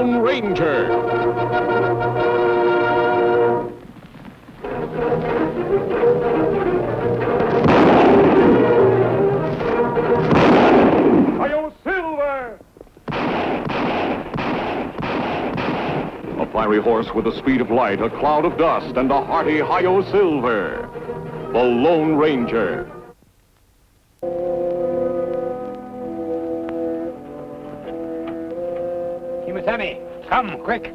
Lone Ranger. Hi-yo, Silver! A fiery horse with the speed of light, a cloud of dust, and a hearty Hi-yo Silver. The Lone Ranger. Kimitami, come, quick.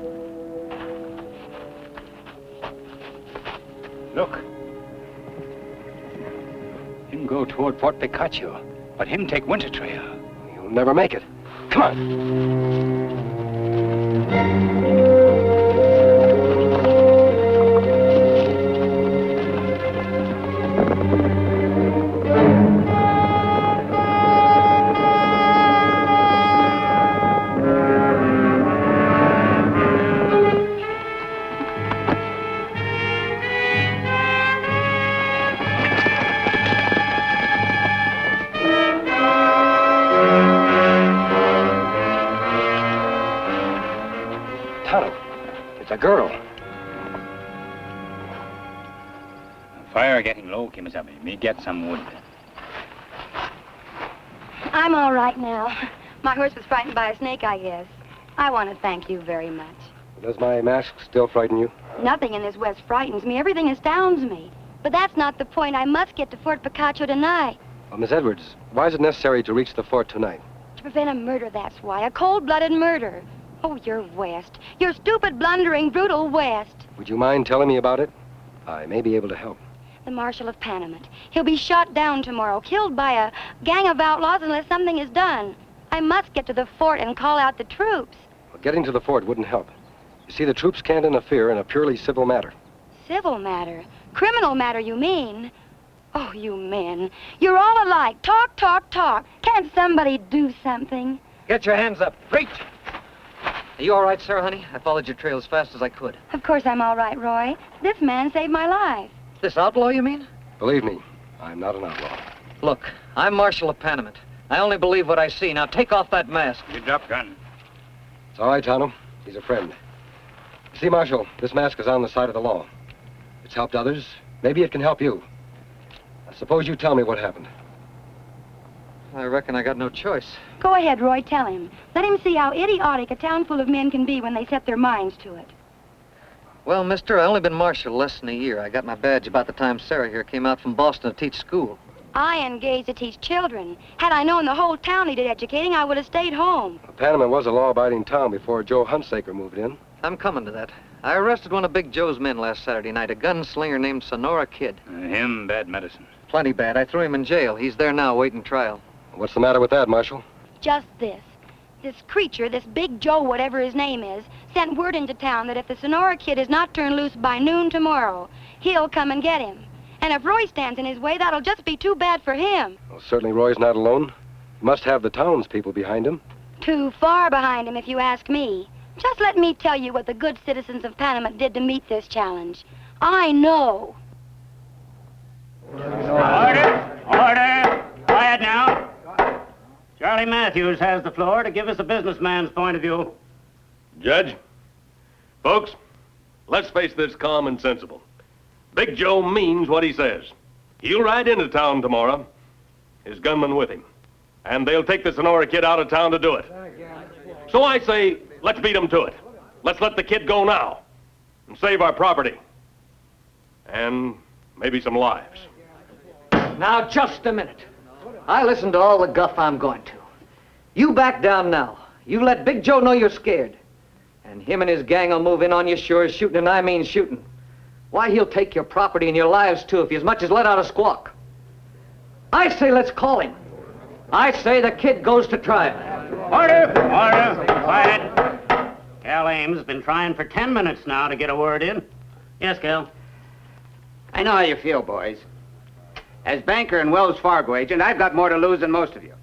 Look. Him go toward Fort Picacho, but him take Winter Trail. You'll never make it. Come on. A girl. Fire getting low, Kimitami. Me get some wood. I'm all right now. My horse was frightened by a snake, I guess. I want to thank you very much. Does my mask still frighten you? Nothing in this West frightens me. Everything astounds me. But that's not the point. I must get to Fort Picacho tonight. Well, Miss Edwards, why is it necessary to reach the fort tonight? To prevent a murder, that's why. A cold-blooded murder. Oh, you're West. You're stupid, blundering, brutal West. Would you mind telling me about it? I may be able to help. The Marshal of Panamint. He'll be shot down tomorrow, killed by a gang of outlaws unless something is done. I must get to the fort and call out the troops. Well, getting to the fort wouldn't help. You see, the troops can't interfere in a purely civil matter. Civil matter? Criminal matter, you mean? Oh, you men. You're all alike. Talk, talk, talk. Can't somebody do something? Get your hands up. Reach! Are you all right, Sarah, honey? I followed your trail as fast as I could. Of course I'm all right, Roy. This man saved my life. This outlaw, you mean? Believe me, I'm not an outlaw. Look, I'm Marshal of Panamint. I only believe what I see. Now take off that mask. You drop gun. It's all right, Tonto. He's a friend. You see, Marshal, this mask is on the side of the law. It's helped others. Maybe it can help you. Now, suppose you tell me what happened. I reckon I got no choice. Go ahead, Roy, tell him. Let him see how idiotic a town full of men can be when they set their minds to it. Well, mister, I only been marshal less than a year. I got my badge about the time Sarah here came out from Boston to teach school. I engaged to teach children. Had I known the whole town needed educating, I would have stayed home. Well, Panamint was a law-abiding town before Joe Hunsaker moved in. I'm coming to that. I arrested one of Big Joe's men last Saturday night, a gunslinger named Sonora Kid. Him bad medicine. Plenty bad. I threw him in jail. He's there now waiting trial. What's the matter with that, Marshal? Just this. This creature, this Big Joe, whatever his name is, sent word into town that if the Sonora Kid is not turned loose by noon tomorrow, he'll come and get him. And if Roy stands in his way, that'll just be too bad for him. Well, certainly Roy's not alone. He must have the townspeople behind him. Too far behind him, if you ask me. Just let me tell you what the good citizens of Panamint did to meet this challenge. I know. Order! Order! Quiet now. Charlie Matthews has the floor to give us a businessman's point of view. Judge, folks, let's face this calm and sensible. Big Joe means what he says. He'll ride into town tomorrow, his gunman with him, and they'll take the Sonora Kid out of town to do it. So I say, let's beat him to it. Let's let the kid go now and save our property and maybe some lives. Now, just a minute. I listened to all the guff I'm going to. You back down now. You let Big Joe know you're scared. And him and his gang will move in on you sure as shooting, and I mean shooting. Why, he'll take your property and your lives, too, if you as much as let out a squawk. I say let's call him. I say the kid goes to trial. Order! Order! Quiet. Cal Ames has been trying for 10 minutes now to get a word in. Yes, Cal? I know how you feel, boys. As banker and Wells Fargo agent, I've got more to lose than most of you.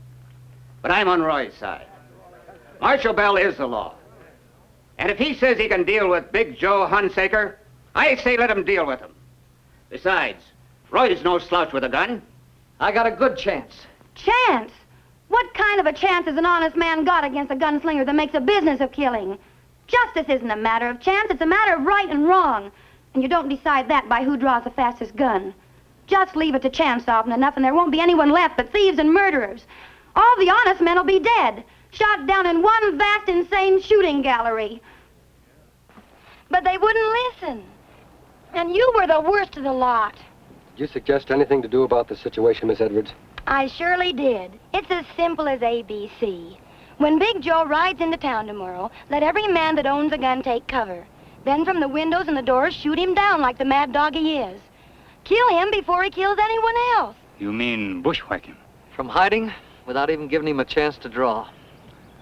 But I'm on Roy's side. Marshal Bell is the law. And if he says he can deal with Big Joe Hunsaker, I say let him deal with him. Besides, Roy's no slouch with a gun. I got a good chance. Chance? What kind of a chance has an honest man got against a gunslinger that makes a business of killing? Justice isn't a matter of chance, it's a matter of right and wrong. And you don't decide that by who draws the fastest gun. Just leave it to chance often enough and there won't be anyone left but thieves and murderers. All the honest men will be dead, shot down in one vast, insane shooting gallery. But they wouldn't listen. And you were the worst of the lot. Did you suggest anything to do about the situation, Miss Edwards? I surely did. It's as simple as ABC. When Big Joe rides into town tomorrow, let every man that owns a gun take cover. Then from the windows and the doors, shoot him down like the mad dog he is. Kill him before he kills anyone else. You mean bushwhack him? From hiding, without even giving him a chance to draw.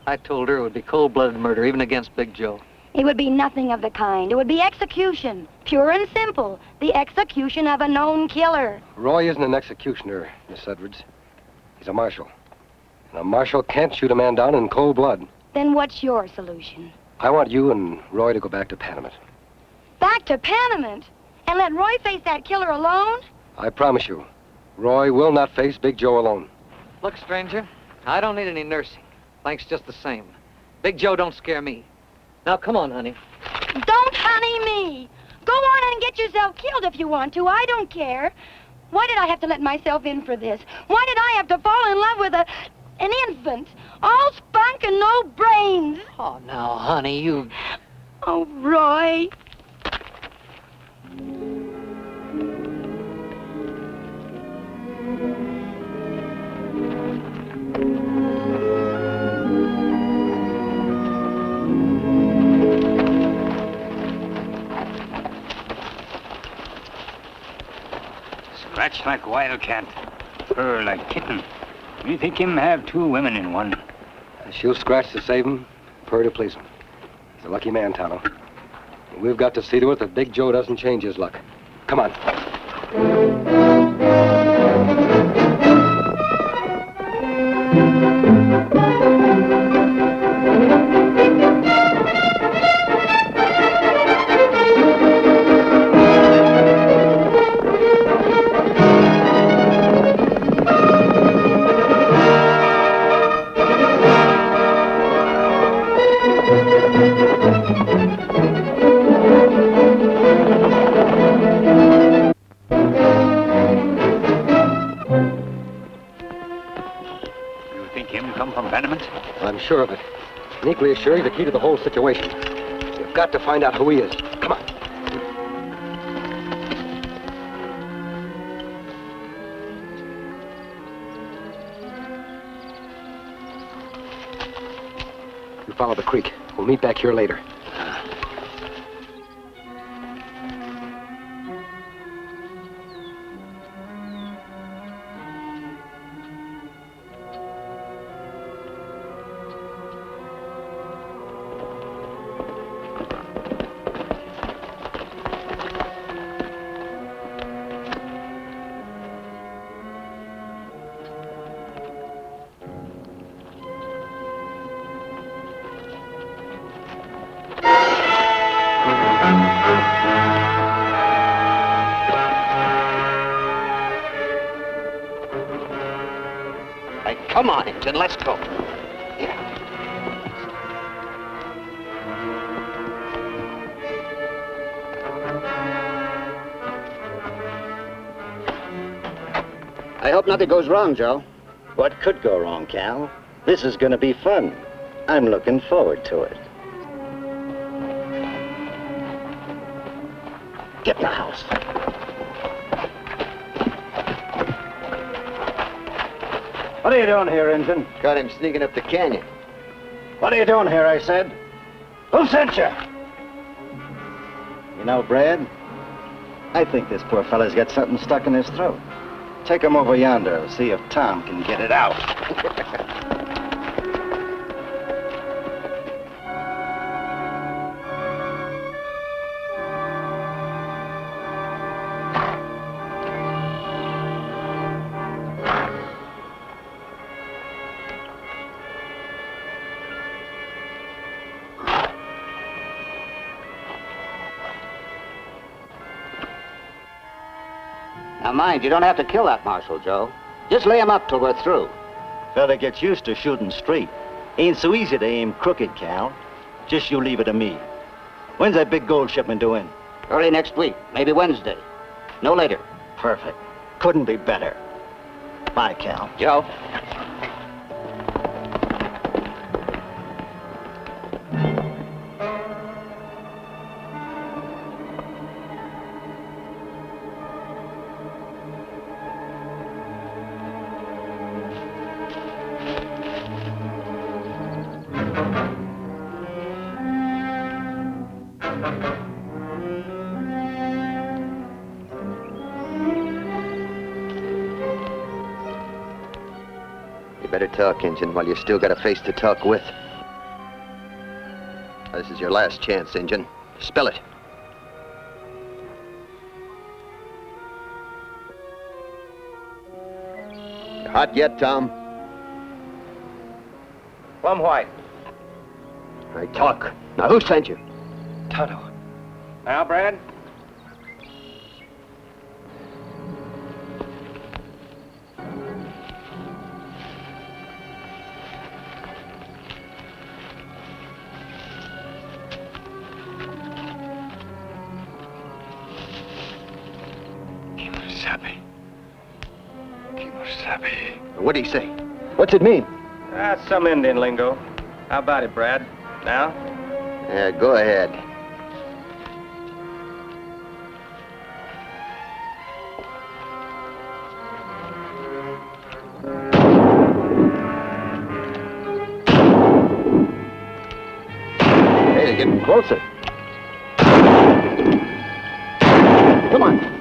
I told her it would be cold-blooded murder, even against Big Joe. It would be nothing of the kind. It would be execution. Pure and simple. The execution of a known killer. Roy isn't an executioner, Miss Edwards. He's a marshal. And a marshal can't shoot a man down in cold blood. Then what's your solution? I want you and Roy to go back to Panamint. Back to Panamint? And let Roy face that killer alone? I promise you, Roy will not face Big Joe alone. Look, stranger, I don't need any nursing. Thanks just the same. Big Joe don't scare me. Now, come on, honey. Don't honey me. Go on and get yourself killed if you want to. I don't care. Why did I have to let myself in for this? Why did I have to fall in love with an infant? All spunk and no brains. Oh, now, honey, you... Oh, Roy. Scratch like wildcat, purr like kitten. We think him have two women in one. She'll scratch to save him, purr to please him. He's a lucky man, Tonto. And we've got to see to it that Big Joe doesn't change his luck. Come on. I'm sure of it. And equally as sure he's the key to the whole situation. We've got to find out who he is. Come on. You follow the creek. We'll meet back here later. Come on, Injun, let's go. Yeah. I hope nothing goes wrong, Joe. What could go wrong, Cal? This is going to be fun. I'm looking forward to it. Get in the house. What are you doing here, Injun? Got him sneaking up the canyon. What are you doing here, I said? Who sent you? You know, Brad, I think this poor fella's got something stuck in his throat. Take him over yonder and see if Tom can get it out. Now, mind, you don't have to kill that marshal, Joe. Just lay him up till we're through. Fella gets used to shooting straight. Ain't so easy to aim crooked, Cal. Just you leave it to me. When's that big gold shipment due in? Early next week, maybe Wednesday. No later. Perfect. Couldn't be better. Bye, Cal. Joe? Better talk, Injun, while you still got a face to talk with. This is your last chance, Injun. Spill it. You hot yet, Tom? Plum white. All right, talk. Now, who sent you? Tonto. Now, Brad? What'd he say? What's it mean? That's some Indian lingo. How about it, Brad? Now? Yeah, go ahead. Hey, they're getting closer. Come on.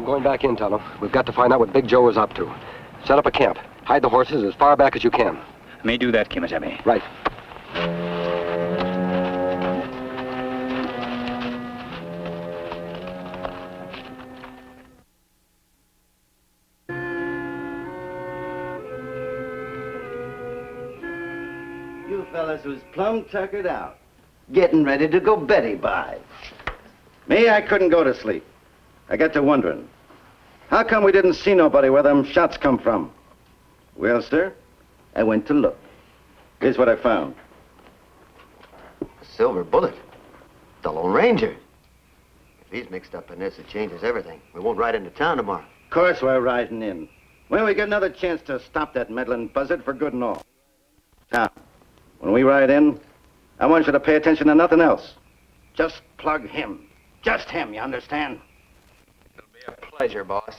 Going back in, Tonto. We've got to find out what Big Joe is up to. Set up a camp. Hide the horses as far back as you can. May do that, Kimasabi. Right. You fellas was plumb tuckered out. Getting ready to go Betty by. Me, I couldn't go to sleep. I got to wondering, how come we didn't see nobody where them shots come from? Well, sir, I went to look. Here's what I found. A silver bullet. The Lone Ranger. If he's mixed up in this, it changes everything. We won't ride into town tomorrow. Of course we're riding in. When we get another chance to stop that meddling buzzard for good and all. Now, when we ride in, I want you to pay attention to nothing else. Just plug him. Just him, you understand? It'll be a pleasure, boss.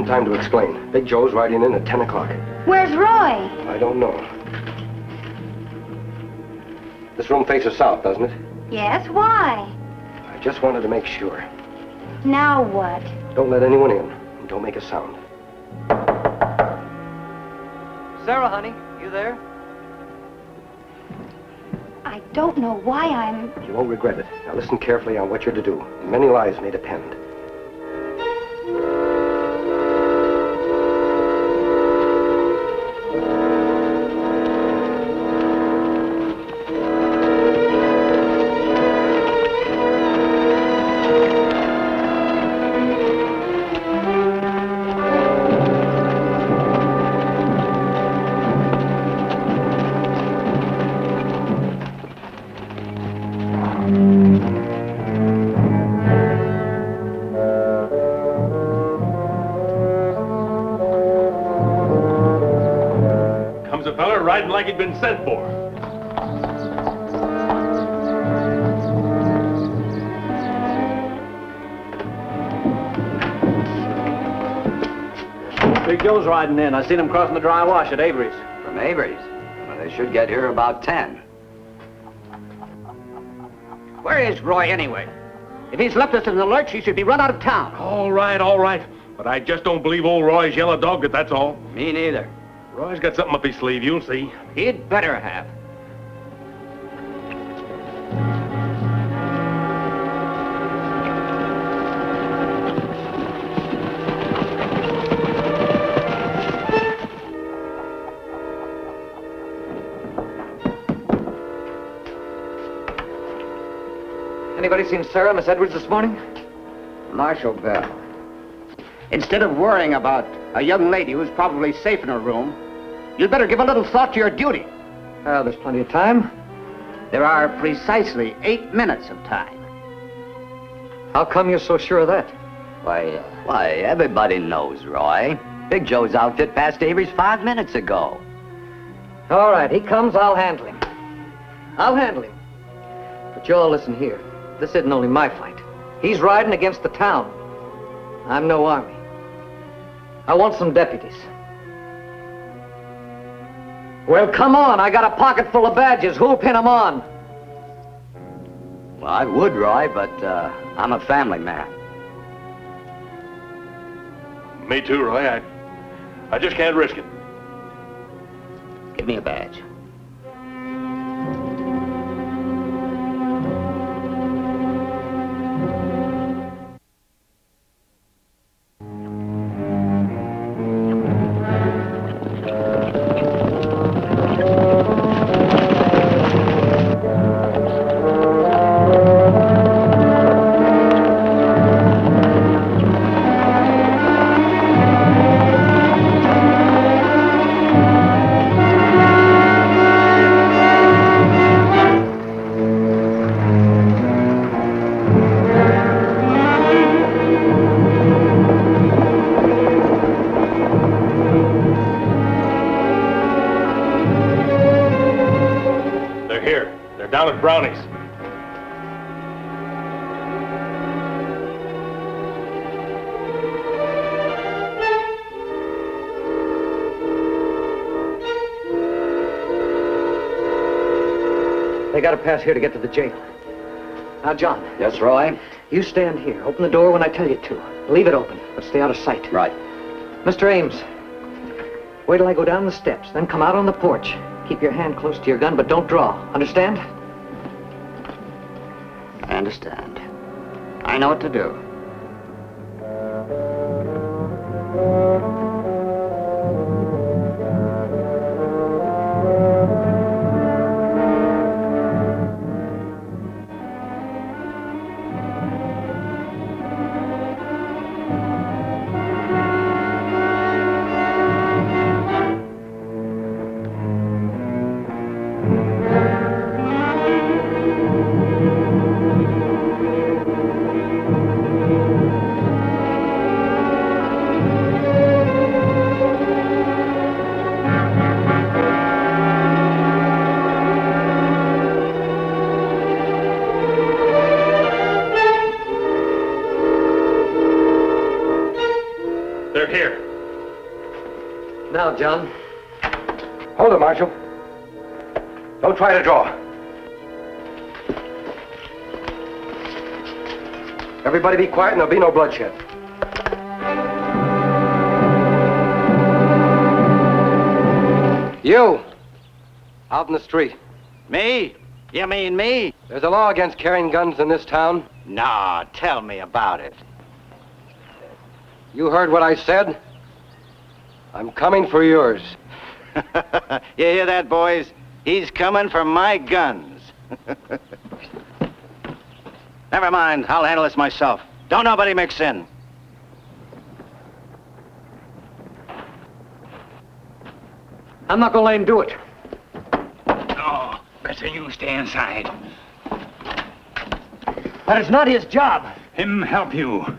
time to explain. Big Joe's riding in at 10 o'clock. Where's Roy? I don't know. This room faces south, doesn't it? Yes, why? I just wanted to make sure. Now what? Don't let anyone in. And don't make a sound. Sarah, honey, you there? I don't know why I'm... You won't regret it. Now listen carefully on what you're to do. Many lives may depend. Comes a feller riding like he'd been sent for. Big Joe's riding in. I seen him crossing the dry wash at Avery's. From Avery's? Well, they should get here about 10. Where is Roy anyway? If he's left us in the lurch, he should be run out of town. All right. But I just don't believe old Roy's yellow dogged it, that's all. Me neither. Roy's got something up his sleeve, you'll see. He'd better have. Anybody seen Sarah, Miss Edwards, this morning? Marshal Bell. Instead of worrying about a young lady who's probably safe in her room, you'd better give a little thought to your duty. Well, there's plenty of time. There are precisely 8 minutes of time. How come you're so sure of that? Why, everybody knows, Roy. Big Joe's outfit passed Avery's 5 minutes ago. All right, he comes, I'll handle him. I'll handle him. But you all listen here. This isn't only my fight. He's riding against the town. I'm no army. I want some deputies. Well, come on. I got a pocket full of badges. Who'll pin them on? Well, I would, Roy, but I'm a family man. Me too, Roy. I just can't risk it. Give me a badge. Down at Brownie's. They got to pass here to get to the jail. Now, John. Yes, Roy? You stand here. Open the door when I tell you to. Leave it open, but stay out of sight. Right. Mr. Ames, wait till I go down the steps, then come out on the porch. Keep your hand close to your gun, but don't draw. Understand? I understand. I know what to do. now, John. Hold it, Marshal. Don't try to draw. Everybody be quiet and there'll be no bloodshed. You! Out in the street. Me? You mean me? There's a law against carrying guns in this town. Nah, tell me about it. You heard what I said? I'm coming for yours. You hear that, boys? He's coming for my guns. Never mind, I'll handle this myself. Don't nobody mix in. I'm not gonna let him do it. No, better you stay inside. But it's not his job. Him help you.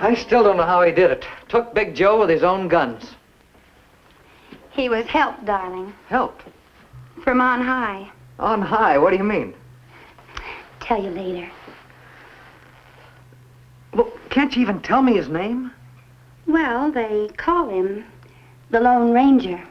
I still don't know how he did it. Took Big Joe with his own guns. He was helped, darling. Helped? From on high. On high? What do you mean? Tell you later. Well, can't you even tell me his name? Well, they call him the Lone Ranger.